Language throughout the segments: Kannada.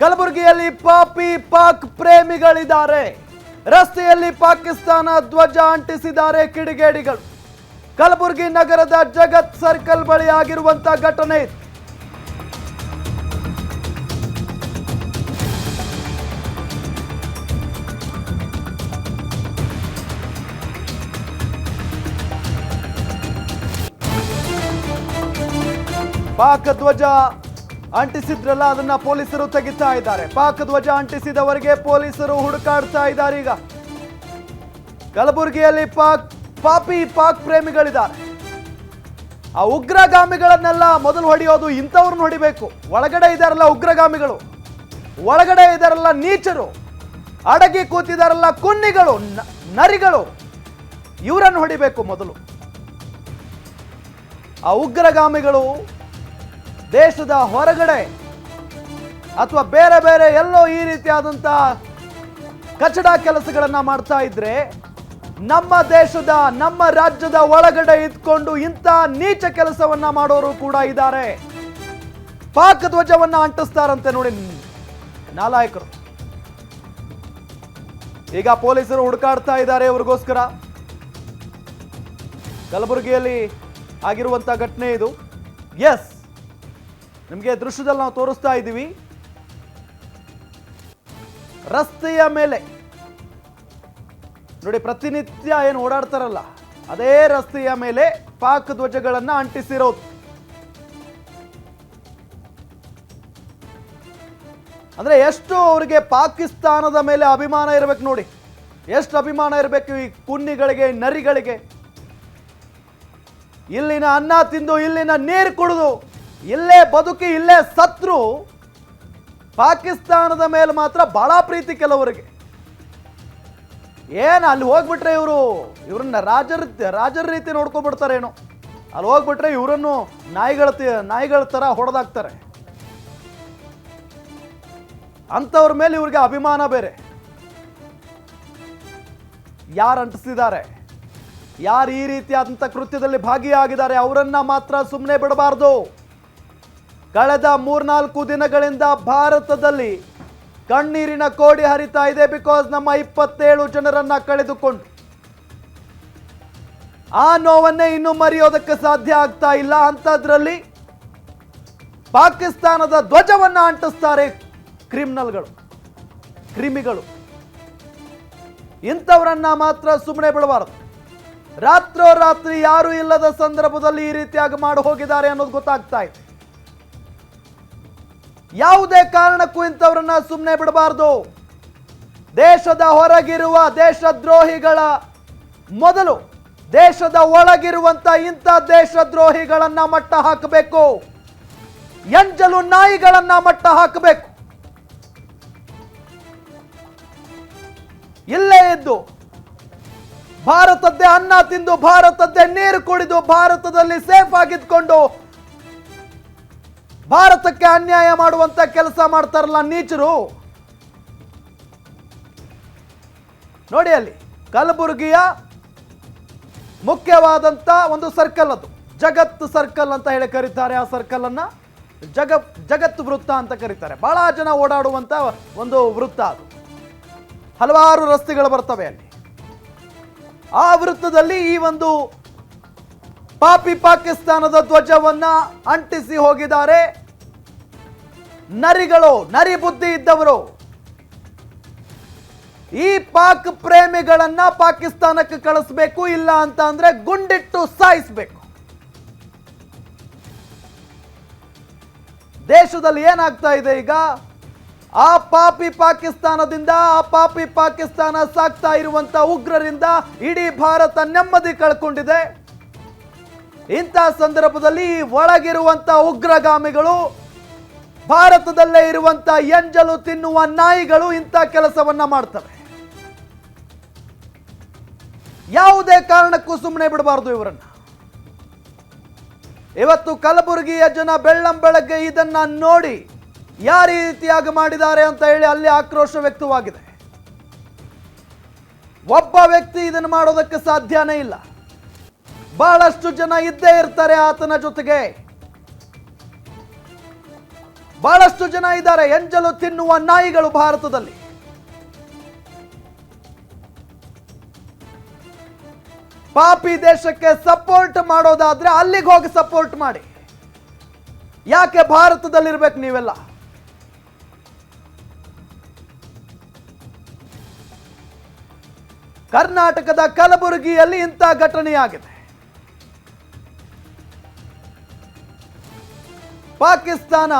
ಕಲಬುರಗಿಯಲ್ಲಿ ಪಾಪಿ ಪಾಕ್ ಪ್ರೇಮಿಗಳಿದ್ದಾರೆ. ರಸ್ತೆಯಲ್ಲಿ ಪಾಕಿಸ್ತಾನ ಧ್ವಜ ಅಂಟಿಸಿದ್ದಾರೆ ಕಿಡಿಗೇಡಿಗಳು. ಕಲಬುರಗಿ ನಗರದ ಜಗತ್ ಸರ್ಕಲ್ ಬಳಿ ಆಗಿರುವಂತಹ ಘಟನೆ ಇದು. ಪಾಕ್ ಧ್ವಜ ಅಂಟಿಸಿದ್ರಲ್ಲ, ಅದನ್ನ ಪೊಲೀಸರು ತೆಗಿತಾ ಇದ್ದಾರೆ. ಪಾಕ್ ಧ್ವಜ ಅಂಟಿಸಿದವರಿಗೆ ಪೊಲೀಸರು ಹುಡುಕಾಡ್ತಾ ಇದ್ದಾರೆ. ಈಗ ಕಲಬುರಗಿಯಲ್ಲಿ ಪಾಪಿ ಪಾಕ್ ಪ್ರೇಮಿಗಳಿದ್ದಾರೆ. ಆ ಉಗ್ರಗಾಮಿಗಳನ್ನೆಲ್ಲ ಮೊದಲು ಹೊಡೆಯೋದು ಇಂಥವ್ರನ್ನ ಹೊಡಿಬೇಕು. ಒಳಗಡೆ ಇದಾರಲ್ಲ ಉಗ್ರಗಾಮಿಗಳು, ಒಳಗಡೆ ಇದಾರಲ್ಲ ನೀಚರು, ಅಡಗಿ ಕೂತಿದಾರಲ್ಲ ಕುನ್ನಿಗಳು, ನರಿಗಳು, ಇವರನ್ನು ಹೊಡಿಬೇಕು ಮೊದಲು. ಆ ಉಗ್ರಗಾಮಿಗಳು ದೇಶದ ಹೊರಗಡೆ ಅಥವಾ ಬೇರೆ ಬೇರೆ ಎಲ್ಲೋ ಈ ರೀತಿಯಾದಂತಹ ಕಚಡ ಕೆಲಸಗಳನ್ನ ಮಾಡ್ತಾ ಇದ್ರೆ, ನಮ್ಮ ದೇಶದ ನಮ್ಮ ರಾಜ್ಯದ ಒಳಗಡೆ ಇದ್ಕೊಂಡು ಇಂಥ ನೀಚ ಕೆಲಸವನ್ನ ಮಾಡೋರು ಕೂಡ ಇದ್ದಾರೆ. ಪಾಕ್ ಧ್ವಜವನ್ನ ಅಂಟಿಸ್ತಾರಂತೆ ನೋಡಿ ನಾಲಾಯಕರು. ಈಗ ಪೊಲೀಸರು ಹುಡುಕಾಡ್ತಾ ಇದ್ದಾರೆ ಅವ್ರಿಗೋಸ್ಕರ. ಕಲಬುರಗಿಯಲ್ಲಿ ಆಗಿರುವಂತಹ ಘಟನೆ ಇದು. ಎಸ್, ನಿಮಗೆ ದೃಶ್ಯದಲ್ಲಿ ನಾವು ತೋರಿಸ್ತಾ ಇದ್ದೀವಿ. ರಸ್ತೆಯ ಮೇಲೆ ನೋಡಿ, ಪ್ರತಿನಿತ್ಯ ಏನು ಓಡಾಡ್ತಾರಲ್ಲ ಅದೇ ರಸ್ತೆಯ ಮೇಲೆ ಪಾಕ್ ಧ್ವಜಗಳನ್ನ ಅಂಟಿಸಿರೋದು. ಅಂದ್ರೆ ಎಷ್ಟು ಅವರಿಗೆ ಪಾಕಿಸ್ತಾನದ ಮೇಲೆ ಅಭಿಮಾನ ಇರಬೇಕು ನೋಡಿ, ಎಷ್ಟು ಅಭಿಮಾನ ಇರಬೇಕು ಈ ಕುನ್ನಿಗಳಿಗೆ, ನರಿಗಳಿಗೆ. ಇಲ್ಲಿನ ಅನ್ನ ತಿಂದು, ಇಲ್ಲಿನ ನೀರು ಕುಡಿದು, ಇಲ್ಲೇ ಬದುಕಿ ಇಲ್ಲೇ ಸತ್ರು ಪಾಕಿಸ್ತಾನದ ಮೇಲೆ ಮಾತ್ರ ಬಹಳ ಪ್ರೀತಿ ಕೆಲವರಿಗೆ. ಏನು ಅಲ್ಲಿ ಹೋಗ್ಬಿಟ್ರೆ ಇವ್ರನ್ನ ರಾಜರ ರೀತಿ ನೋಡ್ಕೊಂಡ್ಬಿಡ್ತಾರೇನೋ. ಅಲ್ಲಿ ಹೋಗ್ಬಿಟ್ರೆ ಇವರನ್ನು ನಾಯಿಗಳ ತರ ಹೊಡೆದಾಕ್ತಾರೆ. ಅಂಥವ್ರ ಮೇಲೆ ಇವ್ರಿಗೆ ಅಭಿಮಾನ ಬೇರೆ. ಯಾರು ಅಂಟಿಸಿದ್ದಾರೆ, ಯಾರು ಈ ರೀತಿಯಾದಂಥ ಕೃತ್ಯದಲ್ಲಿ ಭಾಗಿಯಾಗಿದ್ದಾರೆ, ಅವರನ್ನ ಮಾತ್ರ ಸುಮ್ಮನೆ ಬಿಡಬಾರ್ದು. ಕಳೆದ 3-4 ದಿನಗಳಿಂದ ಭಾರತದಲ್ಲಿ ಕಣ್ಣೀರಿನ ಕೋಡಿ ಹರಿತಾ ಇದೆ. ಬಿಕಾಸ್ ನಮ್ಮ 27 ಜನರನ್ನ ಕಳೆದುಕೊಂಡು ಆ ನೋವನ್ನೇ ಇನ್ನು ಮರೆಯೋದಕ್ಕೆ ಸಾಧ್ಯ ಆಗ್ತಾ ಇಲ್ಲ. ಅಂಥದ್ರಲ್ಲಿ ಪಾಕಿಸ್ತಾನದ ಧ್ವಜವನ್ನ ಅಂಟಿಸ್ತಾರೆ ಕ್ರಿಮಿಗಳು. ಇಂಥವರನ್ನ ಮಾತ್ರ ಸುಮ್ಮನೆ ಬಿಡಬಾರದು. ರಾತ್ರೋರಾತ್ರಿ ಯಾರು ಇಲ್ಲದ ಸಂದರ್ಭದಲ್ಲಿ ಈ ರೀತಿಯಾಗಿ ಮಾಡಿ ಹೋಗಿದ್ದಾರೆ ಅನ್ನೋದು ಗೊತ್ತಾಗ್ತಾ ಇದೆ. ಯಾವುದೇ ಕಾರಣಕ್ಕೂ ಇಂಥವ್ರನ್ನ ಸುಮ್ಮನೆ ಬಿಡಬಾರ್ದು. ದೇಶದ ಹೊರಗಿರುವ ದೇಶದ್ರೋಹಿಗಳ ಮೊದಲು ದೇಶದ ಒಳಗಿರುವಂತ ಇಂಥ ದೇಶದ್ರೋಹಿಗಳನ್ನ ಮಟ್ಟ ಹಾಕಬೇಕು. ಎಂಜಲು ನಾಯಿಗಳನ್ನ ಮಟ್ಟ ಹಾಕಬೇಕು. ಇಲ್ಲೇ ಇದ್ದು ಭಾರತದ್ದೇ ಅನ್ನ ತಿಂದು, ಭಾರತದ್ದೇ ನೀರು ಕುಡಿದು, ಭಾರತದಲ್ಲಿ ಸೇಫ್ ಆಗಿದ್ಕೊಂಡು ಭಾರತಕ್ಕೆ ಅನ್ಯಾಯ ಮಾಡುವಂತ ಕೆಲಸ ಮಾಡ್ತಾರಲ್ಲ ನೀಚರು. ನೋಡಿ, ಅಲ್ಲಿ ಕಲಬುರಗಿಯ ಮುಖ್ಯವಾದಂತ ಒಂದು ಸರ್ಕಲ್, ಅದು ಜಗತ್ ಸರ್ಕಲ್ ಅಂತ ಹೇಳಿ ಕರೀತಾರೆ. ಆ ಸರ್ಕಲ್ ಅನ್ನ ಜಗತ್ ವೃತ್ತ ಅಂತ ಕರೀತಾರೆ. ಬಹಳ ಜನ ಓಡಾಡುವಂತ ಒಂದು ವೃತ್ತ ಅದು. ಹಲವಾರು ರಸ್ತೆಗಳು ಬರ್ತವೆ ಅಲ್ಲಿ. ಆ ವೃತ್ತದಲ್ಲಿ ಈ ಒಂದು ಪಾಕಿಸ್ತಾನದ ಧ್ವಜವನ್ನ ಅಂಟಿಸಿ ಹೋಗಿದ್ದಾರೆ ನರಿಗಳು, ನರಿ ಬುದ್ಧಿ ಇದ್ದವರು. ಈ ಪಾಕ್ ಪ್ರೇಮಿಗಳನ್ನ ಪಾಕಿಸ್ತಾನಕ್ಕೆ ಕಳಿಸ್ಬೇಕು, ಇಲ್ಲ ಅಂತ ಅಂದ್ರೆ ಗುಂಡಿಟ್ಟು ಸಾಯಿಸಬೇಕು. ದೇಶದಲ್ಲಿ ಏನಾಗ್ತಾ ಇದೆ ಈಗ, ಆ ಪಾಕಿಸ್ತಾನದಿಂದ, ಆ ಪಾಕಿಸ್ತಾನ ಸಾಕ್ತಾ ಇರುವಂತ ಉಗ್ರರಿಂದ ಇಡೀ ಭಾರತ ನೆಮ್ಮದಿ ಕಳ್ಕೊಂಡಿದೆ. ಇಂಥ ಸಂದರ್ಭದಲ್ಲಿ ಒಳಗಿರುವಂತ ಉಗ್ರಗಾಮಿಗಳು, ಭಾರತದಲ್ಲೇ ಇರುವಂತ ಎಂಜಲು ತಿನ್ನುವ ನಾಯಿಗಳು ಇಂಥ ಕೆಲಸವನ್ನ ಮಾಡ್ತವೆ. ಯಾವುದೇ ಕಾರಣಕ್ಕೂ ಸುಮ್ಮನೆ ಬಿಡಬಾರದು ಇವರನ್ನ. ಇವತ್ತು ಕಲಬುರಗಿಯ ಜನ ಬೆಳ್ಳಂಬೆಳಗ್ಗೆ ಇದನ್ನ ನೋಡಿ ಯಾವ ರೀತಿಯಾಗಿ ಮಾಡಿದ್ದಾರೆ ಅಂತ ಹೇಳಿ ಅಲ್ಲಿ ಆಕ್ರೋಶ ವ್ಯಕ್ತವಾಗಿದೆ. ಒಬ್ಬ ವ್ಯಕ್ತಿ ಇದನ್ನು ಮಾಡೋದಕ್ಕೆ ಸಾಧ್ಯನೇ ಇಲ್ಲ. ಬಹಳಷ್ಟು ಜನ ಇದ್ದೇ ಇರ್ತಾರೆ ಆತನ ಜೊತೆಗೆ. ಬಹಳಷ್ಟು ಜನ ಇದ್ದಾರೆ ಎಂಜಲು ತಿನ್ನುವ ನಾಯಿಗಳು ಭಾರತದಲ್ಲಿ. ಪಾಪಿ ದೇಶಕ್ಕೆ ಸಪೋರ್ಟ್ ಮಾಡೋದಾದ್ರೆ ಅಲ್ಲಿಗೆ ಹೋಗಿ ಸಪೋರ್ಟ್ ಮಾಡಿ. ಯಾಕೆ ಭಾರತದಲ್ಲಿರ್ಬೇಕು ನೀವೆಲ್ಲ? ಕರ್ನಾಟಕದ ಕಲಬುರಗಿಯಲ್ಲಿ ಇಂಥ ಘಟನೆಯಾಗಿದೆ. ಪಾಕಿಸ್ತಾನ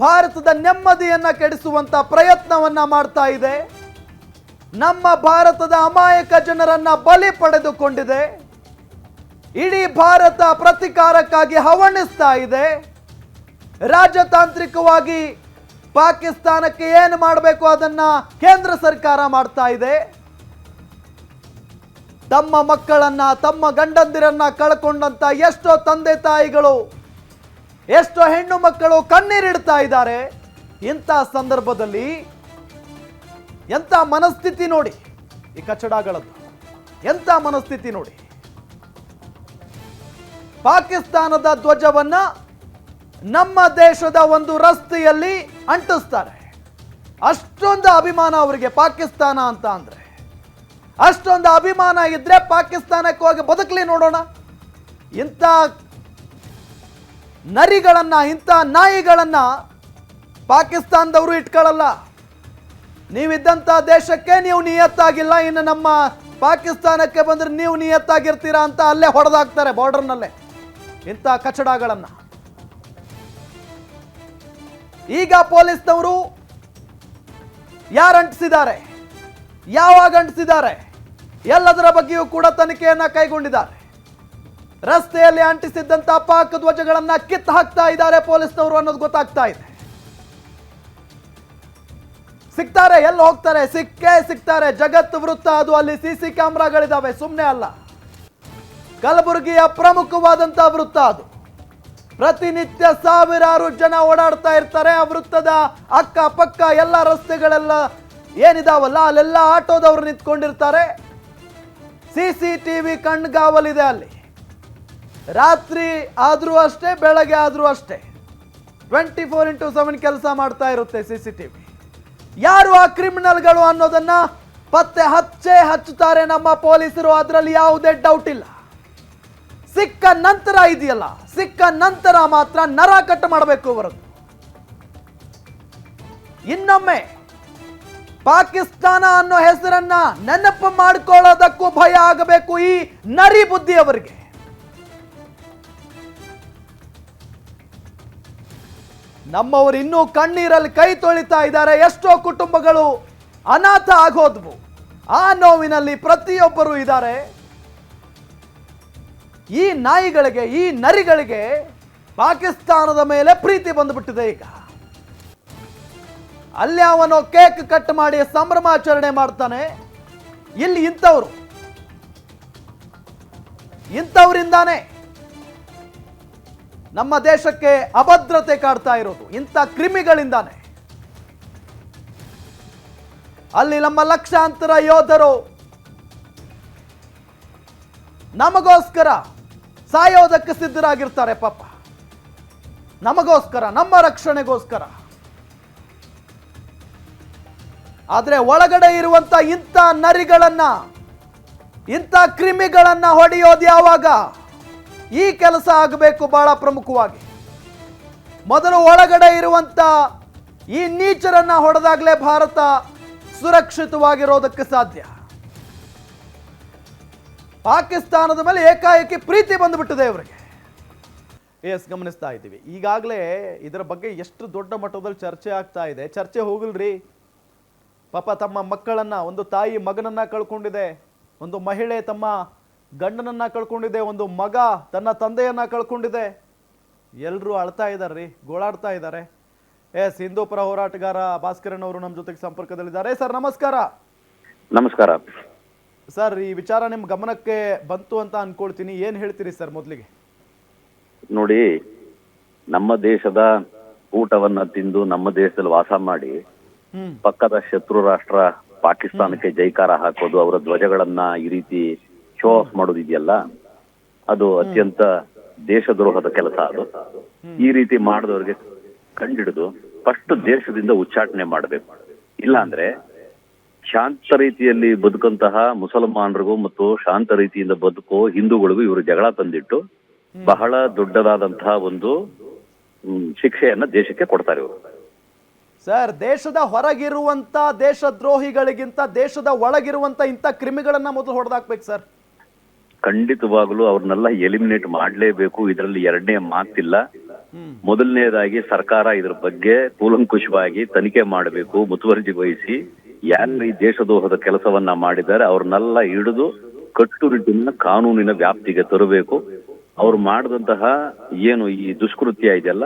ಭಾರತದ ನೆಮ್ಮದಿಯನ್ನ ಕೆಡಿಸುವಂತ ಪ್ರಯತ್ನವನ್ನ ಮಾಡ್ತಾ ಇದೆ. ನಮ್ಮ ಭಾರತದ ಅಮಾಯಕ ಜನರನ್ನ ಬಲಿ ಪಡೆದುಕೊಂಡಿದೆ. ಇಡೀ ಭಾರತ ಪ್ರತೀಕಾರಕ್ಕಾಗಿ ಹವಣಿಸ್ತಾ ಇದೆ. ರಾಜತಾಂತ್ರಿಕವಾಗಿ ಪಾಕಿಸ್ತಾನಕ್ಕೆ ಏನು ಮಾಡಬೇಕು ಅದನ್ನ ಕೇಂದ್ರ ಸರ್ಕಾರ ಮಾಡ್ತಾ ಇದೆ. ತಮ್ಮ ಮಕ್ಕಳನ್ನ, ತಮ್ಮ ಗಂಡಂದಿರನ್ನ ಕಳ್ಕೊಂಡಂತ ಎಷ್ಟೋ ತಂದೆ ತಾಯಿಗಳು, ಎಷ್ಟೋ ಹೆಣ್ಣು ಮಕ್ಕಳು ಕಣ್ಣೀರಿಡ್ತಾ ಇದ್ದಾರೆ. ಇಂಥ ಸಂದರ್ಭದಲ್ಲಿ ಎಂಥ ಮನಸ್ಥಿತಿ ನೋಡಿ ಈ ಕಚಡಗಳದ್ದು, ಎಂಥ ಮನಸ್ಥಿತಿ ನೋಡಿ. ಪಾಕಿಸ್ತಾನದ ಧ್ವಜವನ್ನ ನಮ್ಮ ದೇಶದ ಒಂದು ರಸ್ತೆಯಲ್ಲಿ ಅಂಟಿಸ್ತಾರೆ. ಅಷ್ಟೊಂದು ಅಭಿಮಾನ ಅವರಿಗೆ ಪಾಕಿಸ್ತಾನ ಅಂತ ಅಂದ್ರೆ. ಅಷ್ಟೊಂದು ಅಭಿಮಾನ ಇದ್ರೆ ಪಾಕಿಸ್ತಾನಕ್ಕೆ ಹೋಗಿ ಬದುಕಲಿ ನೋಡೋಣ. ಇಂಥ ನರಿಗಳನ್ನ, ಇಂಥ ನಾಯಿಗಳನ್ನ ಪಾಕಿಸ್ತಾನದವರು ಇಟ್ಕೊಳ್ಳಲ್ಲ. ನೀವಿದ್ದಂಥ ದೇಶಕ್ಕೆ ನೀವು ನಿಯತ್ತಾಗಿಲ್ಲ, ಇನ್ನು ನಮ್ಮ ಪಾಕಿಸ್ತಾನಕ್ಕೆ ಬಂದ್ರೆ ನೀವು ನಿಯತ್ತಾಗಿರ್ತೀರಾ ಅಂತ ಅಲ್ಲೇ ಹೊಡೆದಾಕ್ತಾರೆ ಬಾರ್ಡರ್ನಲ್ಲೇ ಇಂಥ ಕಚಡಗಳನ್ನ. ಈಗ ಪೊಲೀಸ್ನವರು ಯಾರು ಅಂಟಿಸಿದ್ದಾರೆ, ಯಾವಾಗ ಅಂಟಿಸಿದ್ದಾರೆ, ಎಲ್ಲದರ ಬಗ್ಗೆಯೂ ಕೂಡ ತನಿಖೆಯನ್ನ ಕೈಗೊಂಡಿದ್ದಾರೆ. ರಸ್ತೆಯಲ್ಲಿ ಅಂಟಿಸಿದ್ದಂತ ಪಾಕ್ ಧ್ವಜಗಳನ್ನ ಕಿತ್ತು ಹಾಕ್ತಾ ಇದ್ದಾರೆ ಪೊಲೀಸ್ನವರು ಅನ್ನೋದು ಗೊತ್ತಾಗ್ತಾ ಇದೆ. ಸಿಗ್ತಾರೆ, ಎಲ್ಲಿ ಹೋಗ್ತಾರೆ, ಸಿಕ್ಕೇ ಸಿಗ್ತಾರೆ. ಜಗತ್ ವೃತ್ತ ಅದು, ಅಲ್ಲಿ ಸಿಸಿ ಕ್ಯಾಮ್ರಾಗಳಿದಾವೆ, ಸುಮ್ಮನೆ ಅಲ್ಲ. ಕಲಬುರಗಿಯ ಪ್ರಮುಖವಾದಂತ ವೃತ್ತ ಅದು. ಪ್ರತಿನಿತ್ಯ ಸಾವಿರಾರು ಜನ ಓಡಾಡ್ತಾ ಇರ್ತಾರೆ. ಆ ವೃತ್ತದ ಅಕ್ಕ ಪಕ್ಕ ಎಲ್ಲ ರಸ್ತೆಗಳೆಲ್ಲ ಏನಿದಾವಲ್ಲ ಅಲ್ಲೆಲ್ಲ ಆಟೋದವರು ನಿಂತ್ಕೊಂಡಿರ್ತಾರೆ. CCTV ಕಣ್ಗಾವಲಿದೆ ಅಲ್ಲಿ. ರಾತ್ರಿ ಆದ್ರೂ ಅಷ್ಟೇ, ಬೆಳಗ್ಗೆ ಆದ್ರೂ ಅಷ್ಟೇ, 24x7 ಕೆಲಸ ಮಾಡ್ತಾ ಇರುತ್ತೆ CCTV. ಯಾರು ಆ ಕ್ರಿಮಿನಲ್ಗಳು ಅನ್ನೋದನ್ನ ಪತ್ತೆ ಹಚ್ಚುತ್ತಾರೆ ನಮ್ಮ ಪೊಲೀಸರು, ಅದರಲ್ಲಿ ಯಾವುದೇ ಡೌಟ್ ಇಲ್ಲ. ಸಿಕ್ಕ ನಂತರ ಇದೆಯಲ್ಲ, ಸಿಕ್ಕ ನಂತರ ಮಾತ್ರ ನರ ಕಟ್ ಮಾಡಬೇಕು ಹೊರತು. ಇನ್ನೊಮ್ಮೆ ಪಾಕಿಸ್ತಾನ ಅನ್ನೋ ಹೆಸರನ್ನ ನೆನಪು ಮಾಡಿಕೊಳ್ಳೋದಕ್ಕೂ ಭಯ ಆಗಬೇಕು ಈ ನರಿ ಬುದ್ಧಿಯವರಿಗೆ. ನಮ್ಮವರು ಇನ್ನೂ ಕಣ್ಣೀರಲ್ಲಿ ಕೈ ತೊಳಿತಾ ಇದ್ದಾರೆ. ಎಷ್ಟೋ ಕುಟುಂಬಗಳು ಅನಾಥ ಆಗೋದ್ವು. ಆ ನೋವಿನಲ್ಲಿ ಪ್ರತಿಯೊಬ್ಬರು ಇದ್ದಾರೆ. ಈ ನಾಯಿಗಳಿಗೆ, ಈ ನರಿಗಳಿಗೆ ಪಾಕಿಸ್ತಾನದ ಮೇಲೆ ಪ್ರೀತಿ ಬಂದುಬಿಟ್ಟಿದೆ. ಈಗ ಅಲ್ಲಿ ಅವನು ಕೇಕ್ ಕಟ್ ಮಾಡಿ ಸಂಭ್ರಮಾಚರಣೆ ಮಾಡ್ತಾನೆ. ಇಲ್ಲಿ ಇಂಥವರಿಂದಾನೆ ನಮ್ಮ ದೇಶಕ್ಕೆ ಅಭದ್ರತೆ ಕಾಡ್ತಾ ಇರೋದು, ಇಂಥ ಕ್ರಿಮಿಗಳಿಂದಾನೆ. ಅಲ್ಲಿ ನಮ್ಮ ಲಕ್ಷಾಂತರ ಯೋಧರು ನಮಗೋಸ್ಕರ ಸಾಯೋದಕ್ಕೆ ಸಿದ್ಧರಾಗಿರ್ತಾರೆ ಪಾಪ, ನಮಗೋಸ್ಕರ, ನಮ್ಮ ರಕ್ಷಣೆಗೋಸ್ಕರ. ಆದ್ರೆ ಒಳಗಡೆ ಇರುವಂತ ಇಂಥ ನರಿಗಳನ್ನ, ಇಂಥ ಕ್ರಿಮಿಗಳನ್ನ ಹೊಡೆಯೋದು ಯಾವಾಗ? ಈ ಕೆಲಸ ಆಗಬೇಕು ಬಹಳ ಪ್ರಮುಖವಾಗಿ. ಮೊದಲು ಒಳಗಡೆ ಇರುವಂತ ಈ ನೀಚರನ್ನ ಹೊಡೆದಾಗಲೇ ಭಾರತ ಸುರಕ್ಷಿತವಾಗಿರೋದಕ್ಕೆ ಸಾಧ್ಯ. ಪಾಕಿಸ್ತಾನದ ಮೇಲೆ ಏಕಾಏಕಿ ಪ್ರೀತಿ ಬಂದುಬಿಟ್ಟಿದೆ ಇವರಿಗೆ. ಎಸ್, ಗಮನಿಸ್ತಾ ಇದ್ದೀವಿ. ಈಗಾಗಲೇ ಇದರ ಬಗ್ಗೆ ಎಷ್ಟು ದೊಡ್ಡ ಮಟ್ಟದಲ್ಲಿ ಚರ್ಚೆ ಆಗ್ತಾ ಇದೆ. ಚರ್ಚೆ ಹೋಗಲ್ರಿ. ಪಾಪ ತಮ್ಮ ಮಕ್ಕಳನ್ನ, ಒಂದು ತಾಯಿ ಮಗನನ್ನ ಕಳ್ಕೊಂಡಿದೆ, ಒಂದು ಮಹಿಳೆ ತಮ್ಮ ಗಂಡನನ್ನ ಕಳ್ಕೊಂಡಿದೆ, ಒಂದು ಮಗ ತನ್ನ ತಂದೆಯನ್ನ ಕಳ್ಕೊಂಡಿದೆ. ಎಲ್ಲರೂ ಅಳ್ತಾ ಇದ್ದಾರ್ರಿ, ಗೋಳಾಡ್ತಾ ಇದ್ದಾರೆ. ಎಸ್, ಹಿಂದೂಪರ ಹೋರಾಟಗಾರ ಭಾಸ್ಕರನ್ ಅವರು ನಮ್ಮ ಜೊತೆಗೆ ಸಂಪರ್ಕದಲ್ಲಿದ್ದಾರೆ. ಸರ್ ನಮಸ್ಕಾರ. ನಮಸ್ಕಾರ ಸರ್, ಈ ವಿಚಾರ ನಿಮ್ಮ ಗಮನಕ್ಕೆ ಬಂತು ಅಂತ ಅನ್ಕೊಳ್ತೀನಿ. ಏನ್ ಹೇಳ್ತೀರಿ ಸರ್ ಮೊದಲಿಗೆ? ನೋಡಿ, ನಮ್ಮ ದೇಶದ ಊಟವನ್ನ ತಿಂದು ನಮ್ಮ ದೇಶದಲ್ಲಿ ವಾಸ ಮಾಡಿ ಪಕ್ಕದ ಶತ್ರು ರಾಷ್ಟ್ರ ಪಾಕಿಸ್ತಾನಕ್ಕೆ ಜೈಕಾರ ಹಾಕೋದು, ಅವರ ಧ್ವಜಗಳನ್ನ ಈ ರೀತಿ ಶೋ ಆಫ್ ಮಾಡೋದಿದೆಯಲ್ಲ, ಅದು ಅತ್ಯಂತ ದೇಶದ್ರೋಹದ ಕೆಲಸ. ಅದು ಈ ರೀತಿ ಮಾಡಿದವ್ರಿಗೆ ಕಂಡಿಡಿದು ಫಸ್ಟ್ ದೇಶದಿಂದ ಉಚ್ಚಾಟನೆ ಮಾಡಬೇಕು. ಇಲ್ಲಾಂದ್ರೆ ಶಾಂತ ರೀತಿಯಲ್ಲಿ ಬದುಕಂತಹ ಮುಸಲ್ಮಾನರಿಗೂ ಮತ್ತು ಶಾಂತ ರೀತಿಯಿಂದ ಬದುಕೋ ಹಿಂದೂಗಳಿಗೂ ಇವರು ಜಗಳ ತಂದಿಟ್ಟು ಬಹಳ ದೊಡ್ಡದಾದಂತಹ ಒಂದು ಶಿಕ್ಷೆಯನ್ನ ದೇಶಕ್ಕೆ ಕೊಡ್ತಾರೆ ಇವರು. ಸರ್, ದೇಶದ ಹೊರಗಿರುವಂತ ದೇಶದ್ರೋಹಿಗಳಿಗಿಂತ ದೇಶದ ಒಳಗಿರುವಂತ ಇಂಥ ಕ್ರಿಮಿಗಳನ್ನ ಮೊದಲು ಹೊಡೆದಾಕ್ಬೇಕು ಸರ್. ಖಂಡಿತವಾಗ್ಲೂ ಅವ್ರನ್ನೆಲ್ಲ ಎಲಿಮಿನೇಟ್ ಮಾಡಲೇಬೇಕು. ಇದರಲ್ಲಿ ಎರಡನೇ ಮಾತಿಲ್ಲ. ಮೊದಲನೇದಾಗಿ ಸರ್ಕಾರ ಇದ್ರ ಬಗ್ಗೆ ಕೂಲಂಕುಷವಾಗಿ ತನಿಖೆ ಮಾಡಬೇಕು, ಮುತುವರ್ಜಿ ವಹಿಸಿ ಯಾರು ಈ ದೇಶದ್ರೋಹದ ಕೆಲಸವನ್ನ ಮಾಡಿದ್ದಾರೆ ಅವ್ರನ್ನೆಲ್ಲ ಹಿಡಿದು ಕಟ್ಟುನಿಟ್ಟಿನ ಕಾನೂನಿನ ವ್ಯಾಪ್ತಿಗೆ ತರಬೇಕು. ಅವ್ರು ಮಾಡಿದಂತಹ ಏನು ಈ ದುಷ್ಕೃತ್ಯ ಇದೆಯಲ್ಲ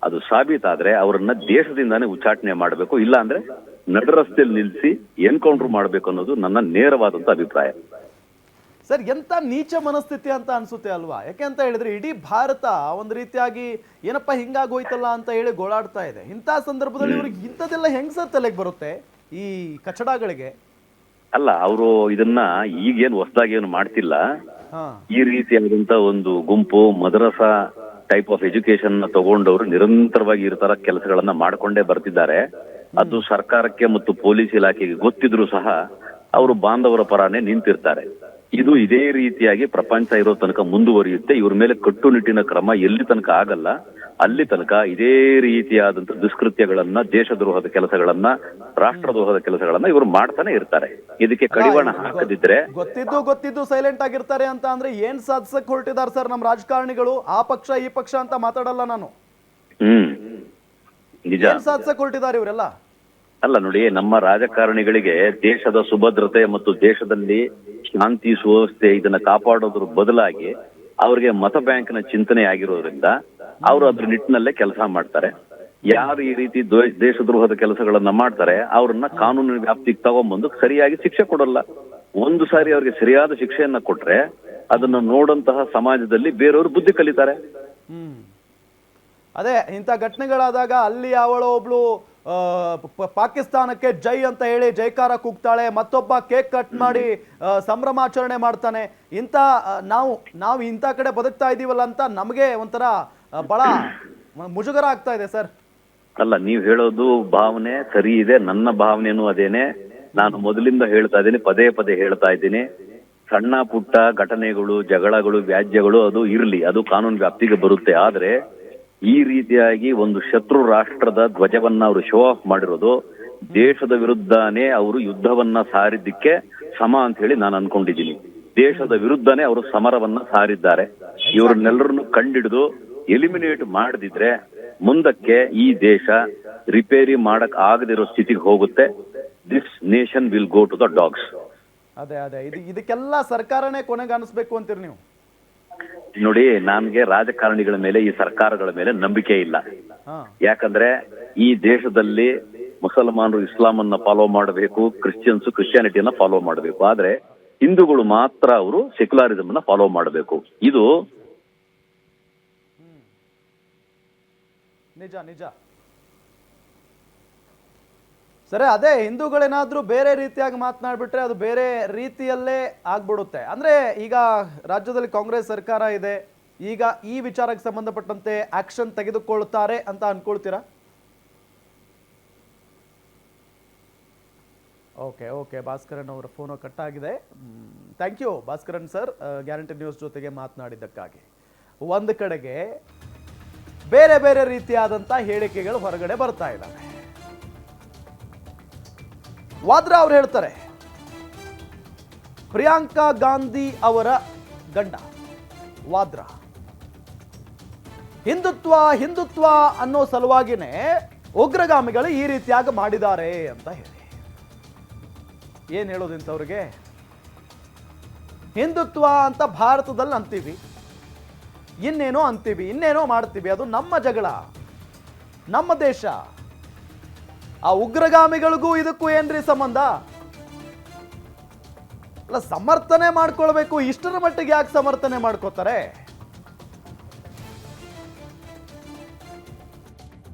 ಅದು ಸಾಬೀತಾದ್ರೆ ಅವರನ್ನ ದೇಶದಿಂದಾನೇ ಉಚ್ಚಾಟನೆ ಮಾಡಬೇಕು. ಇಲ್ಲ ಅಂದ್ರೆ ನಡು ರಸ್ತೆಯಲ್ಲಿ ನಿಲ್ಲಿಸಿ ಎನ್ಕೌಂಟರ್ ಮಾಡಬೇಕು ಅನ್ನೋದು ನನ್ನ ನೇರವಾದಂತ ಅಭಿಪ್ರಾಯ. ಸರ್, ಎಂತ ನೀಚ ಮನಸ್ಥಿತಿ ಅಂತ ಅನ್ಸುತ್ತೆ ಅಲ್ವಾ? ಯಾಕೆ ಅಂತ ಹೇಳಿದ್ರೆ ಇಡೀ ಭಾರತ ಒಂದು ರೀತಿಯಾಗಿ ಏನಪ್ಪ ಹಿಂಗಾಗೋಯ್ತಲ್ಲ ಅಂತ ಹೇಳಿ ಗೋಳಾಡ್ತಾ ಇದೆ. ಇಂಥ ಸಂದರ್ಭದಲ್ಲಿ ಇವ್ರಿಗೆ ಇಂಥದ್ದೆಲ್ಲ ಹೆಂಗ್ ಸರ್ ತಲೆಗೆ ಬರುತ್ತೆ ಈ ಕಚಡಗಳಿಗೆ? ಅಲ್ಲ, ಅವರು ಇದನ್ನ ಈಗೇನು ಹೊಸದಾಗಿ ಏನು ಮಾಡ್ತಿಲ್ಲ. ಈ ರೀತಿಯಾದಂತ ಒಂದು ಗುಂಪು ಮದ್ರಸಾ ಟೈಪ್ ಆಫ್ ಎಜುಕೇಶನ್ ತಗೊಂಡವರು ನಿರಂತರವಾಗಿ ಈ ತರ ಕೆಲಸಗಳನ್ನ ಮಾಡ್ಕೊಂಡೇ ಬರ್ತಿದ್ದಾರೆ. ಅದು ಸರ್ಕಾರಕ್ಕೆ ಮತ್ತು ಪೊಲೀಸ್ ಇಲಾಖೆಗೆ ಗೊತ್ತಿದ್ರು ಸಹ ಅವರು ಬಾಂಧವರ ಪರಾನೇ ನಿಂತಿರ್ತಾರೆ. ಇದು ಇದೇ ರೀತಿಯಾಗಿ ಪ್ರಪಂಚ ಇರೋ ತನಕ ಮುಂದುವರಿಯುತ್ತೆ. ಇವ್ರ ಮೇಲೆ ಕಟ್ಟುನಿಟ್ಟಿನ ಕ್ರಮ ಎಲ್ಲಿ ತನಕ ಆಗಲ್ಲ ಅಲ್ಲಿ ತನಕ ಇದೇ ರೀತಿಯಾದಂತ ದುಷ್ಕೃತ್ಯಗಳನ್ನ, ದೇಶದ್ರೋಹದ ಕೆಲಸಗಳನ್ನ, ರಾಷ್ಟ್ರದ್ರೋಹದ ಕೆಲಸಗಳನ್ನ ಇವರು ಮಾಡ್ತಾನೆ ಇರ್ತಾರೆ. ಇದಕ್ಕೆ ಕಡಿವಾಣ ಹಾಕದಿದ್ರೆ ಗೊತ್ತಿದ್ದು ಸೈಲೆಂಟ್ ಆಗಿರ್ತಾರೆ ಅಂತ ಅಂದ್ರೆ ಏನ್ ಸಾಧಿಸಕ್ ಹೊರಟಿದ್ದಾರೆ ಸರ್ ನಮ್ಮ ರಾಜಕಾರಣಿಗಳು? ಆ ಪಕ್ಷ ಈ ಪಕ್ಷ ಅಂತ ಮಾತಾಡಲ್ಲ ನಾನು. ನಿಜ, ಸಾಧಿಸಕ್ ಹೊರಟಿದ್ದಾರೆ ಇವರೆಲ್ಲ. ಅಲ್ಲ ನೋಡಿ, ನಮ್ಮ ರಾಜಕಾರಣಿಗಳಿಗೆ ದೇಶದ ಸುಭದ್ರತೆ ಮತ್ತು ದೇಶದಲ್ಲಿ ಶಾಂತಿ ಸುವ್ಯವಸ್ಥೆ ಇದನ್ನ ಕಾಪಾಡೋದ್ರ ಬದಲಾಗಿ ಅವ್ರಿಗೆ ಮತ ಬ್ಯಾಂಕ್ನ ಚಿಂತನೆ ಆಗಿರೋದ್ರಿಂದ ಅವರು ಅದ್ರ ನಿಟ್ಟಿನಲ್ಲೇ ಕೆಲಸ ಮಾಡ್ತಾರೆ. ಯಾರು ಈ ರೀತಿ ದೇಶದ್ರೋಹದ ಕೆಲಸಗಳನ್ನ ಮಾಡ್ತಾರೆ ಅವ್ರನ್ನ ಕಾನೂನಿನ ವ್ಯಾಪ್ತಿಗೆ ತಗೊಂಡ್ಬಂದು ಸರಿಯಾಗಿ ಶಿಕ್ಷೆ ಕೊಡಲ್ಲ. ಒಂದು ಸಾರಿ ಅವ್ರಿಗೆ ಸರಿಯಾದ ಶಿಕ್ಷೆಯನ್ನ ಕೊಟ್ರೆ ಅದನ್ನ ನೋಡಂತಹ ಸಮಾಜದಲ್ಲಿ ಬೇರೆಯವರು ಬುದ್ಧಿ ಕಲಿತಾರೆ. ಅದೇ ಇಂಥ ಘಟನೆಗಳಾದಾಗ ಅಲ್ಲಿ ಅವಳು ಒಬ್ಳು ಪಾಕಿಸ್ತಾನಕ್ಕೆ ಜೈ ಅಂತ ಹೇಳಿ ಜೈಕಾರ ಕೂಗ್ತಾಳೆ, ಮತ್ತೊಬ್ಬ ಕೇಕ್ ಕಟ್ ಮಾಡಿ ಸಂಭ್ರಮಾಚರಣೆ ಮಾಡ್ತಾನೆ. ಇಂಥ ನಾವು ಇಂಥ ಕಡೆ ಬದುಕ್ತಾ ಇದೀವಲ್ಲ ಅಂತ ನಮಗೆ ಒಂಥರ ಬಹಳ ಮುಜುಗರ ಆಗ್ತಾ ಇದೆ ಸರ್. ಅಲ್ಲ, ನೀವ್ ಹೇಳೋದು ಭಾವನೆ ಸರಿ ಇದೆ, ನನ್ನ ಭಾವನೆನೂ ಅದೇನೆ. ನಾನು ಮೊದಲಿಂದ ಹೇಳ್ತಾ ಇದ್ದೀನಿ, ಪದೇ ಪದೇ ಹೇಳ್ತಾ ಇದ್ದೀನಿ, ಸಣ್ಣ ಪುಟ್ಟ ಘಟನೆಗಳು, ಜಗಳಗಳು, ವ್ಯಾಜ್ಯಗಳು ಅದು ಇರ್ಲಿ, ಅದು ಕಾನೂನು ವ್ಯಾಪ್ತಿಗೆ ಬರುತ್ತೆ. ಆದ್ರೆ ಈ ರೀತಿಯಾಗಿ ಒಂದು ಶತ್ರು ರಾಷ್ಟ್ರದ ಧ್ವಜವನ್ನ ಅವರು ಶೋ ಆಫ್ ಮಾಡಿರೋದು ದೇಶದ ವಿರುದ್ಧನೇ ಅವರು ಯುದ್ಧವನ್ನ ಸಾರಿದ್ದಕ್ಕೆ ಸಮ ಅಂತ ಹೇಳಿ ನಾನು ಅನ್ಕೊಂಡಿದ್ದೀನಿ. ದೇಶದ ವಿರುದ್ಧನೇ ಅವರು ಸಮರವನ್ನ ಸಾರಿದ್ದಾರೆ. ಇವ್ರನ್ನೆಲ್ಲರನ್ನು ಕಂಡಿಡಿದು ಎಲಿಮಿನೇಟ್ ಮಾಡದಿದ್ರೆ ಮುಂದಕ್ಕೆ ಈ ದೇಶ ರಿಪೇರಿ ಮಾಡಕ್ ಆಗದಿರೋ ಸ್ಥಿತಿಗೆ ಹೋಗುತ್ತೆ. This nation will go to the dogs. ಅದೇ ಇದಕ್ಕೆಲ್ಲ ಸರ್ಕಾರನೇ ಕೊನೆಗೆ ಅನಿಸ್ಬೇಕು ಅಂತೀರಿ ನೀವು? ನೋಡಿ, ನನ್ಗೆ ರಾಜಕಾರಣಿಗಳ ಮೇಲೆ, ಈ ಸರ್ಕಾರಗಳ ಮೇಲೆ ನಂಬಿಕೆ ಇಲ್ಲ. ಯಾಕಂದ್ರೆ ಈ ದೇಶದಲ್ಲಿ ಮುಸಲ್ಮಾನರು ಇಸ್ಲಾಮನ್ನ ಫಾಲೋ ಮಾಡಬೇಕು, ಕ್ರಿಶ್ಚಿಯನ್ಸ್ ಕ್ರಿಶ್ಚಿಯಾನಿಟಿಯನ್ನ ಫಾಲೋ ಮಾಡಬೇಕು. ಆದ್ರೆ ಹಿಂದೂಗಳು ಮಾತ್ರ ಅವರು ಸೆಕ್ಯುಲರಿಸಮ್ ಅನ್ನ ಫಾಲೋ ಮಾಡಬೇಕು. ಇದು ನಿಜ. ಸರಿ, ಅದೇ ಹಿಂದೂಗಳೇನಾದ್ರೂ ಬೇರೆ ರೀತಿಯಾಗಿ ಮಾತನಾಡ್ಬಿಟ್ರೆ ಅದು ಬೇರೆ ರೀತಿಯಲ್ಲೇ ಆಗ್ಬಿಡುತ್ತೆ. ಅಂದ್ರೆ ಈಗ ರಾಜ್ಯದಲ್ಲಿ ಕಾಂಗ್ರೆಸ್ ಸರ್ಕಾರ ಇದೆ, ಈಗ ಈ ವಿಚಾರಕ್ಕೆ ಸಂಬಂಧಪಟ್ಟಂತೆ ಆಕ್ಷನ್ ತೆಗೆದುಕೊಳ್ತಾರೆ ಅಂತ ಅನ್ಕೊಳ್ತೀರಾ? ಓಕೆ ಭಾಸ್ಕರನ್ ಅವರ ಫೋನ್ ಕಟ್ ಆಗಿದೆ. Thank you Bhaskaran sir, guarantee news ಜೊತೆಗೆ ಮಾತನಾಡಿದ್ದಕ್ಕಾಗಿ. ಒಂದು ಕಡೆಗೆ ಬೇರೆ ಬೇರೆ ರೀತಿಯಾದಂಥ ಹೇಳಿಕೆಗಳು ಹೊರಗಡೆ ಬರ್ತಾ ಇದ್ದಾವೆ. ವಾದ್ರಾ ಅವರು ಹೇಳ್ತಾರೆ, ಪ್ರಿಯಾಂಕಾ ಗಾಂಧಿ ಅವರ ಗಂಡ ವಾದ್ರಾ ಹಿಂದುತ್ವ ಅನ್ನೋ ಸಲುವಾಗಿನೇ ಉಗ್ರಗಾಮಿಗಳು ಈ ರೀತಿಯಾಗಿ ಮಾಡಿದ್ದಾರೆ ಅಂತ ಹೇಳಿ. ಏನ್ ಹೇಳೋದು ಇಂಥವ್ರಿಗೆ? ಹಿಂದುತ್ವ ಅಂತ ಭಾರತದಲ್ಲಿ ಅಂತೀವಿ, ಇನ್ನೇನೋ ಮಾಡ್ತೀವಿ, ಅದು ನಮ್ಮ ಜಗಳ, ನಮ್ಮ ದೇಶ. ಆ ಉಗ್ರಗಾಮಿಗಳಿಗೂ ಇದಕ್ಕೂ ಏನ್ರಿ ಸಂಬಂಧ? ಅಲ್ಲ, ಸಮರ್ಥನೆ ಮಾಡ್ಕೊಳ್ಬೇಕು. ಇಷ್ಟರ ಮಟ್ಟಿಗೆ ಯಾಕೆ ಸಮರ್ಥನೆ ಮಾಡ್ಕೋತಾರೆ?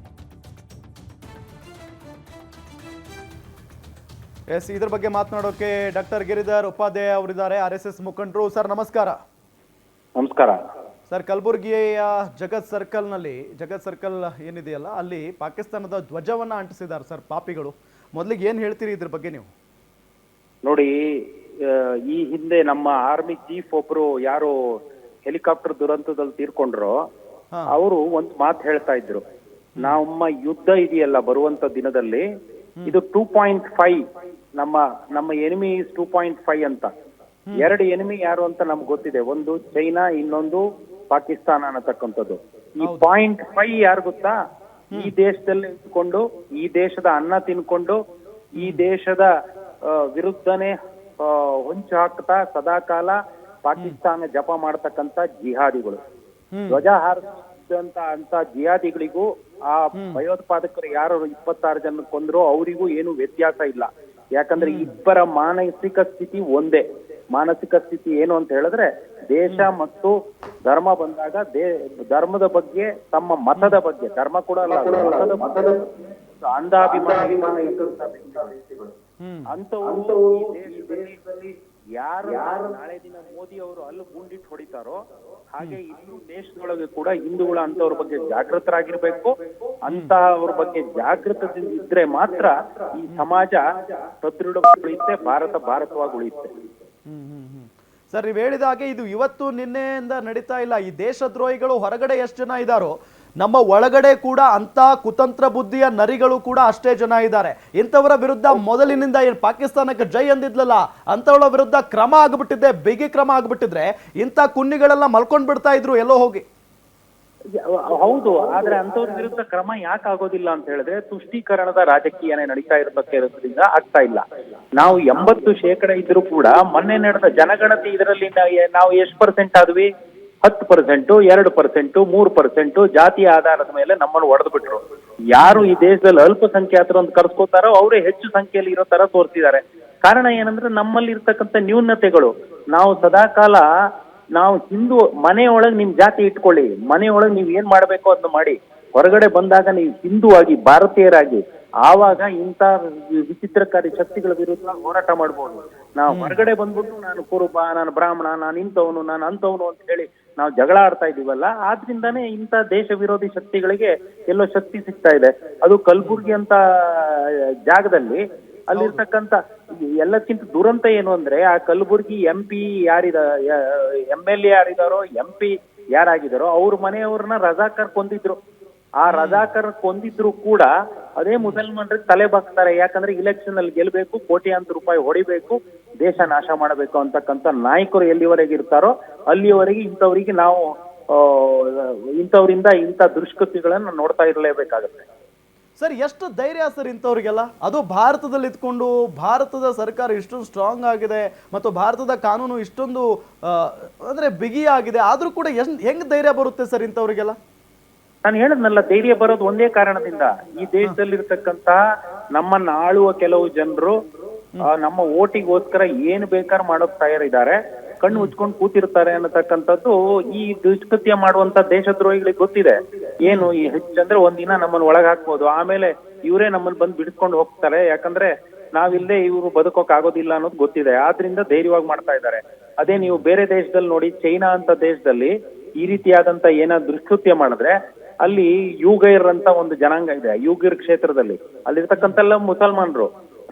ಎಸ್, ಇದ್ರ ಬಗ್ಗೆ ಮಾತನಾಡೋಕೆ ಡಾಕ್ಟರ್ ಗಿರಿಧರ್ ಉಪಾಧ್ಯಾಯ ಅವರಿದ್ದಾರೆ, RSS ಮುಖಂಡರು. ಸರ್ ನಮಸ್ಕಾರ. ನಮಸ್ಕಾರ. ಸರ್, ಕಲಬುರಗಿಯ ಜಗತ್ ಸರ್ಕಲ್ ಏನಿದೆಯಲ್ಲ, ಅಲ್ಲಿ ಪಾಕಿಸ್ತಾನದ ಧ್ವಜವನ್ನ ಅಂಟಿಸಿದ್ದಾರೆ ಸರ್ ಪಾಪಿಗಳು. ಮೊದಲಿಗೆ ಏನು ಹೇಳ್ತೀರಿ ಇದ್ರ ಬಗ್ಗೆ ನೀವು? ನೋಡಿ, ಈ ಹಿಂದೆ ನಮ್ಮ ಆರ್ಮಿ ಚೀಫ್ ಒಬ್ರು ಯಾರು ಹೆಲಿಕಾಪ್ಟರ್ ದುರಂತದಲ್ಲಿ ತೀರ್ಕೊಂಡ್ರು, ಅವರು ಒಂದು ಮಾತು ಹೇಳ್ತಾ ಇದ್ರು. ನಮ್ಮ ಯುದ್ಧ ಇದೆಯಲ್ಲ ಬರುವಂತ ದಿನದಲ್ಲಿ, ಇದು 2.5, ನಮ್ಮ ಎನಿಮಿ ಇಸ್ 2.5 ಅಂತ. ಎರಡು ಎನಿಮಿ ಯಾರು ಅಂತ ನಮ್ಗೆ ಗೊತ್ತಿದೆ, ಒಂದು ಚೈನಾ, ಇನ್ನೊಂದು ಪಾಕಿಸ್ತಾನ ಅನ್ನತಕ್ಕಂಥದ್ದು. ಈ 0.5 ಯಾರು ಗೊತ್ತಾ? ಈ ದೇಶದಲ್ಲಿ ಇಟ್ಕೊಂಡು, ಈ ದೇಶದ ಅನ್ನ ತಿನ್ಕೊಂಡು, ಈ ದೇಶದ ವಿರುದ್ಧನೇ ಹೊಂಚು ಹಾಕ್ತಾ ಸದಾಕಾಲ ಪಾಕಿಸ್ತಾನ ಜಪ ಮಾಡ್ತಕ್ಕಂಥ ಜಿಹಾದಿಗಳು. ಧ್ವಜ ಹಾರಿಸಿದಂತ ಜಿಹಾದಿಗಳಿಗೂ ಆ ಭಯೋತ್ಪಾದಕರು ಯಾರು 26 ಜನ ಕೊಂದ್ರು ಅವರಿಗೂ ಏನು ವ್ಯತ್ಯಾಸ ಇಲ್ಲ. ಯಾಕಂದ್ರೆ ಇಬ್ಬರ ಮಾನಸಿಕ ಸ್ಥಿತಿ ಒಂದೇ. ಮಾನಸಿಕ ಸ್ಥಿತಿ ಏನು ಅಂತ ಹೇಳಿದ್ರೆ, ದೇಶ ಮತ್ತು ಧರ್ಮ ಬಂದಾಗ ಧರ್ಮದ ಬಗ್ಗೆ, ತಮ್ಮ ಮತದ ಬಗ್ಗೆ, ಧರ್ಮ ಕೂಡ ಅಲ್ಲ, ಮತದ ಅಂಧಾಭಿಮಾನ ಅಂತವರು ಈ ದೇಶದಲ್ಲಿ ಯಾರು ನಾಳೆ ದಿನ ಮೋದಿ ಅವರು ಅಲ್ಲಿ ಗುಂಡಿಟ್ಟು ಹೊಡಿತಾರೋ, ಹಾಗೆ ಇನ್ನು ದೇಶದೊಳಗೆ ಕೂಡ ಹಿಂದೂಗಳ ಅಂತವ್ರ ಬಗ್ಗೆ ಜಾಗೃತರಾಗಿರ್ಬೇಕು. ಅಂತ ಅವ್ರ ಬಗ್ಗೆ ಜಾಗೃತದಿಂದ ಇದ್ರೆ ಮಾತ್ರ ಈ ಸಮಾಜ ಸದೃಢವಾಗಿ ಉಳಿಯುತ್ತೆ, ಭಾರತವಾಗಿ ಉಳಿಯುತ್ತೆ. ಸರ್, ನೀವು ಹೇಳಿದ ಹಾಗೆ ಇದು ಇವತ್ತು ನಿನ್ನೆಯಿಂದ ನಡೀತಾ ಇಲ್ಲ. ಈ ದೇಶದ್ರೋಹಿಗಳು ಹೊರಗಡೆ ಎಷ್ಟು ಜನ ಇದ್ದಾರೋ, ನಮ್ಮ ಒಳಗಡೆ ಕೂಡ ಅಂತ ಕುತಂತ್ರ ಬುದ್ಧಿಯ ನರಿಗಳು ಕೂಡ ಅಷ್ಟೇ ಜನ ಇದ್ದಾರೆ. ಇಂಥವರ ವಿರುದ್ಧ ಮೊದಲಿನಿಂದ ಏನು ಪಾಕಿಸ್ತಾನಕ್ಕೆ ಜೈ ಅಂದಿದ್ಲಲ್ಲ, ಅಂತವಳ ವಿರುದ್ಧ ಕ್ರಮ ಆಗ್ಬಿಟ್ಟಿದೆ. ಬಿಗಿ ಕ್ರಮ ಆಗ್ಬಿಟ್ಟಿದ್ರೆ ಇಂಥ ಕುನ್ನಿಗಳೆಲ್ಲ ಮಲ್ಕೊಂಡ್ ಬಿಡ್ತಾ ಇದ್ರು ಎಲ್ಲೋ ಹೋಗಿ. ಹೌದು, ಆದ್ರೆ ಅಂತವ್ರ ವಿರುದ್ಧ ಕ್ರಮ ಯಾಕೆ ಆಗೋದಿಲ್ಲ ಅಂತ ಹೇಳಿದ್ರೆ, ತುಷ್ಟೀಕರಣದ ರಾಜಕೀಯನೇ ನಡೀತಾ ಇರೋದ್ರಿಂದ ಆಗ್ತಾ ಇಲ್ಲ. ನಾವು 80% ಇದ್ರೂ ಕೂಡ ಮೊನ್ನೆ ನಡೆದ ಜನಗಣತಿ ಇದರಲ್ಲಿ ನಾವು ಎಷ್ಟು % ಆದ್ವಿ? 10%, 2%, 3% ಜಾತಿಯ ಆಧಾರದ ಮೇಲೆ ನಮ್ಮನ್ನು ಹೊಡೆದು ಬಿಟ್ರು. ಯಾರು ಈ ದೇಶದಲ್ಲಿ ಅಲ್ಪಸಂಖ್ಯಾತರು ಅಂತ ಕರ್ಸ್ಕೋತಾರೋ ಅವರೇ ಹೆಚ್ಚು ಸಂಖ್ಯೆಯಲ್ಲಿ ಇರೋ ತರ ತೋರಿಸಿದ್ದಾರೆ. ಕಾರಣ ಏನಂದ್ರೆ, ನಮ್ಮಲ್ಲಿ ಇರ್ತಕ್ಕಂಥ ನ್ಯೂನತೆಗಳು. ನಾವು ಸದಾಕಾಲ ನಾವು ಹಿಂದೂ, ಮನೆಯೊಳಗೆ ನಿಮ್ ಜಾತಿ ಇಟ್ಕೊಳ್ಳಿ, ಮನೆಯೊಳಗೆ ನೀವ್ ಏನ್ ಮಾಡ್ಬೇಕು ಅದನ್ನ ಮಾಡಿ, ಹೊರಗಡೆ ಬಂದಾಗ ನೀವು ಹಿಂದೂ ಆಗಿ, ಭಾರತೀಯರಾಗಿ, ಆವಾಗ ಇಂಥ ವಿಚಿತ್ರಕಾರಿ ಶಕ್ತಿಗಳ ವಿರುದ್ಧ ಹೋರಾಟ ಮಾಡ್ಬೋದು. ನಾವು ಹೊರಗಡೆ ಬಂದ್ಬಿಟ್ಟು ನಾನು ಕುರುಬ, ನಾನು ಬ್ರಾಹ್ಮಣ, ನಾನು ಇಂಥವನು, ನಾನು ಅಂಥವನು ಅಂತ ಹೇಳಿ ನಾವು ಜಗಳ ಆಡ್ತಾ ಇದೀವಲ್ಲ, ಆದ್ರಿಂದಾನೇ ಇಂಥ ದೇಶ ವಿರೋಧಿ ಶಕ್ತಿಗಳಿಗೆ ಎಲ್ಲೋ ಶಕ್ತಿ ಸಿಗ್ತಾ ಇದೆ. ಅದು ಕಲಬುರ್ಗಿ ಅಂತ ಜಾಗದಲ್ಲಿ ಅಲ್ಲಿರ್ತಕ್ಕಂಥ ಎಲ್ಲಕ್ಕಿಂತ ದುರಂತ ಏನು ಅಂದ್ರೆ, ಆ ಕಲಬುರ್ಗಿ MP MLA ಯಾರಿದಾರೋ, MP ಯಾರಾಗಿದಾರೋ ಅವ್ರ ಮನೆಯವ್ರನ್ನ ರಜಾಕರ್ ಕೊಂದಿದ್ರು. ಆ ರಜಾಕರ್ ಕೊಂದಿದ್ರು ಕೂಡ ಅದೇ ಮುಸಲ್ಮಾನರಿಗೆ ತಲೆ ಬಾಕ್ತಾರೆ. ಯಾಕಂದ್ರೆ ಇಲೆಕ್ಷನ್ ಅಲ್ಲಿ ಗೆಲ್ಬೇಕು, ಕೋಟ್ಯಾಂತರ ರೂಪಾಯಿ ಹೊಡಿಬೇಕು, ದೇಶ ನಾಶ ಮಾಡಬೇಕು ಅಂತಕ್ಕಂಥ ನಾಯಕರು ಎಲ್ಲಿವರೆಗೆ ಇರ್ತಾರೋ ಅಲ್ಲಿವರೆಗೆ ಇಂಥವ್ರಿಗೆ ನಾವು ಇಂಥವ್ರಿಂದ ಇಂಥ ದುಷ್ಕೃತ್ಯಗಳನ್ನ ನೋಡ್ತಾ ಇರಲೇಬೇಕಾಗತ್ತೆ. ಸರ್, ಎಷ್ಟು ಧೈರ್ಯ ಸರ್ ಇಂಥವ್ರಿಗೆಲ್ಲ? ಅದು ಭಾರತದಲ್ಲಿ ಇದ್ಕೊಂಡು ಭಾರತದ ಸರ್ಕಾರ ಇಷ್ಟೊಂದು ಸ್ಟ್ರಾಂಗ್ ಆಗಿದೆ ಮತ್ತು ಭಾರತದ ಕಾನೂನು ಇಷ್ಟೊಂದು ಅಂದ್ರೆ ಬಿಗಿಯಾಗಿದೆ, ಆದ್ರೂ ಕೂಡ ಹೆಂಗ್ ಧೈರ್ಯ ಬರುತ್ತೆ ಸರ್ ಇಂಥವ್ರಿಗೆಲ್ಲ? ನಾನು ಹೇಳದ್ನಲ್ಲ, ಧೈರ್ಯ ಬರೋದು ಒಂದೇ ಕಾರಣದಿಂದ, ಈ ದೇಶದಲ್ಲಿರ್ತಕ್ಕಂತ ನಮ್ಮನ್ನ ಆಳುವ ಕೆಲವು ಜನರು ನಮ್ಮ ಓಟಿಗೋಸ್ಕರ ಏನು ಬೇಕಾದ್ರೂ ಮಾಡೋಕ್ ತಯಾರಿದ್ದಾರೆ, ಕಣ್ಣು ಮುಚ್ಕೊಂಡು ಕೂತಿರ್ತಾರೆ ಅನ್ನತಕ್ಕಂಥದ್ದು ಈ ದುಷ್ಕೃತ್ಯ ಮಾಡುವಂತ ದೇಶದ್ರೋಹಿಗಳಿಗೆ ಗೊತ್ತಿದೆ. ಏನು ಈ ಹೆಚ್ಚಂದ್ರೆ ಒಂದಿನ ನಮ್ಮನ್ನ ಒಳಗ್ ಹಾಕ್ಬೋದು, ಆಮೇಲೆ ಇವರೇ ನಮ್ಮನ್ನ ಬಂದು ಬಿಡಿಸ್ಕೊಂಡು ಹೋಗ್ತಾರೆ. ಯಾಕಂದ್ರೆ ನಾವಿಲ್ಲದೆ ಇವರು ಬದುಕೋಕ್ ಆಗೋದಿಲ್ಲ ಅನ್ನೋದು ಗೊತ್ತಿದೆ. ಆದ್ರಿಂದ ಧೈರ್ಯವಾಗಿ ಮಾಡ್ತಾ ಇದ್ದಾರೆ. ಅದೇ ನೀವು ಬೇರೆ ದೇಶದಲ್ಲಿ ನೋಡಿ, ಚೈನಾ ಅಂತ ದೇಶದಲ್ಲಿ ಈ ರೀತಿಯಾದಂತ ಏನಾದ್ರು ದುಷ್ಕೃತ್ಯ ಮಾಡಿದ್ರೆ, ಅಲ್ಲಿ ಯೂಗೈರ್ ಅಂತ ಒಂದು ಜನಾಂಗ ಇದೆ. ಯೂಗೈರ್ ಕ್ಷೇತ್ರದಲ್ಲಿ ಅಲ್ಲಿರ್ತಕ್ಕಂತೆಲ್ಲ ಮುಸಲ್ಮಾನರು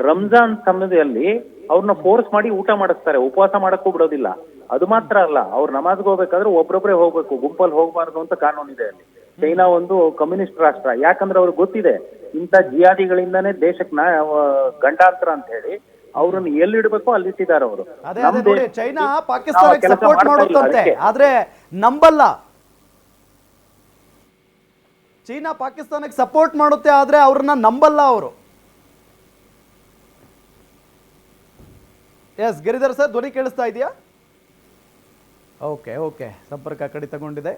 ರಂಜಾನ್ ಸಮಯದಲ್ಲಿ ಅವ್ರನ್ನ ಫೋರ್ಸ್ ಮಾಡಿ ಊಟ ಮಾಡಿಸ್ತಾರೆ, ಉಪವಾಸ ಮಾಡಕ್ಕೂ ಬಿಡೋದಿಲ್ಲ. ಅದು ಮಾತ್ರ ಅಲ್ಲ, ಅವ್ರು ನಮಾಜ್ಗೆ ಹೋಗ್ಬೇಕಾದ್ರೆ ಒಬ್ರೊಬ್ರೆ ಹೋಗ್ಬೇಕು, ಗುಂಪಲ್ಲಿ ಹೋಗ್ಬಾರ್ದು ಅಂತ ಕಾನೂನಿದೆ ಅಲ್ಲಿ. ಚೈನಾ ಒಂದು ಕಮ್ಯುನಿಸ್ಟ್ ರಾಷ್ಟ್ರ. ಯಾಕಂದ್ರೆ ಅವ್ರಿಗೆ ಗೊತ್ತಿದೆ ಇಂಥ ಜಿಹಾದಿಗಳಿಂದಾನೇ ದೇಶಕ್ಕೆ ಗಂಡಾಂತರ ಅಂತ ಹೇಳಿ ಅವ್ರನ್ನ ಎಲ್ಲಿಡ್ಬೇಕು ಅಲ್ಲಿಟ್ಟಿದ್ದಾರೆ ಅವರು. ಚೈನಾ ಪಾಕಿಸ್ತಾನಕ್ಕೆ ಸಪೋರ್ಟ್ ಮಾಡುತ್ತಂತೆ, ಆದ್ರೆ ನಂಬಲ್ಲ. ಚೀನಾ ಪಾಕಿಸ್ತಾನಕ್ಕೆ ಸಪೋರ್ಟ್ ಮಾಡುತ್ತೆ, ಆದ್ರೆ ಅವ್ರನ್ನ ನಂಬಲ್ಲ ಅವರು. ಎಸ್ ಗಿರಿಧರ್ ಸರ್, ಧ್ವನಿ ಕೇಳಿಸ್ತಾ ಇದೆಯಾ? ಓಕೆ, ಸಂಪರ್ಕ ಕಡಿತಗೊಂಡಿದೆ.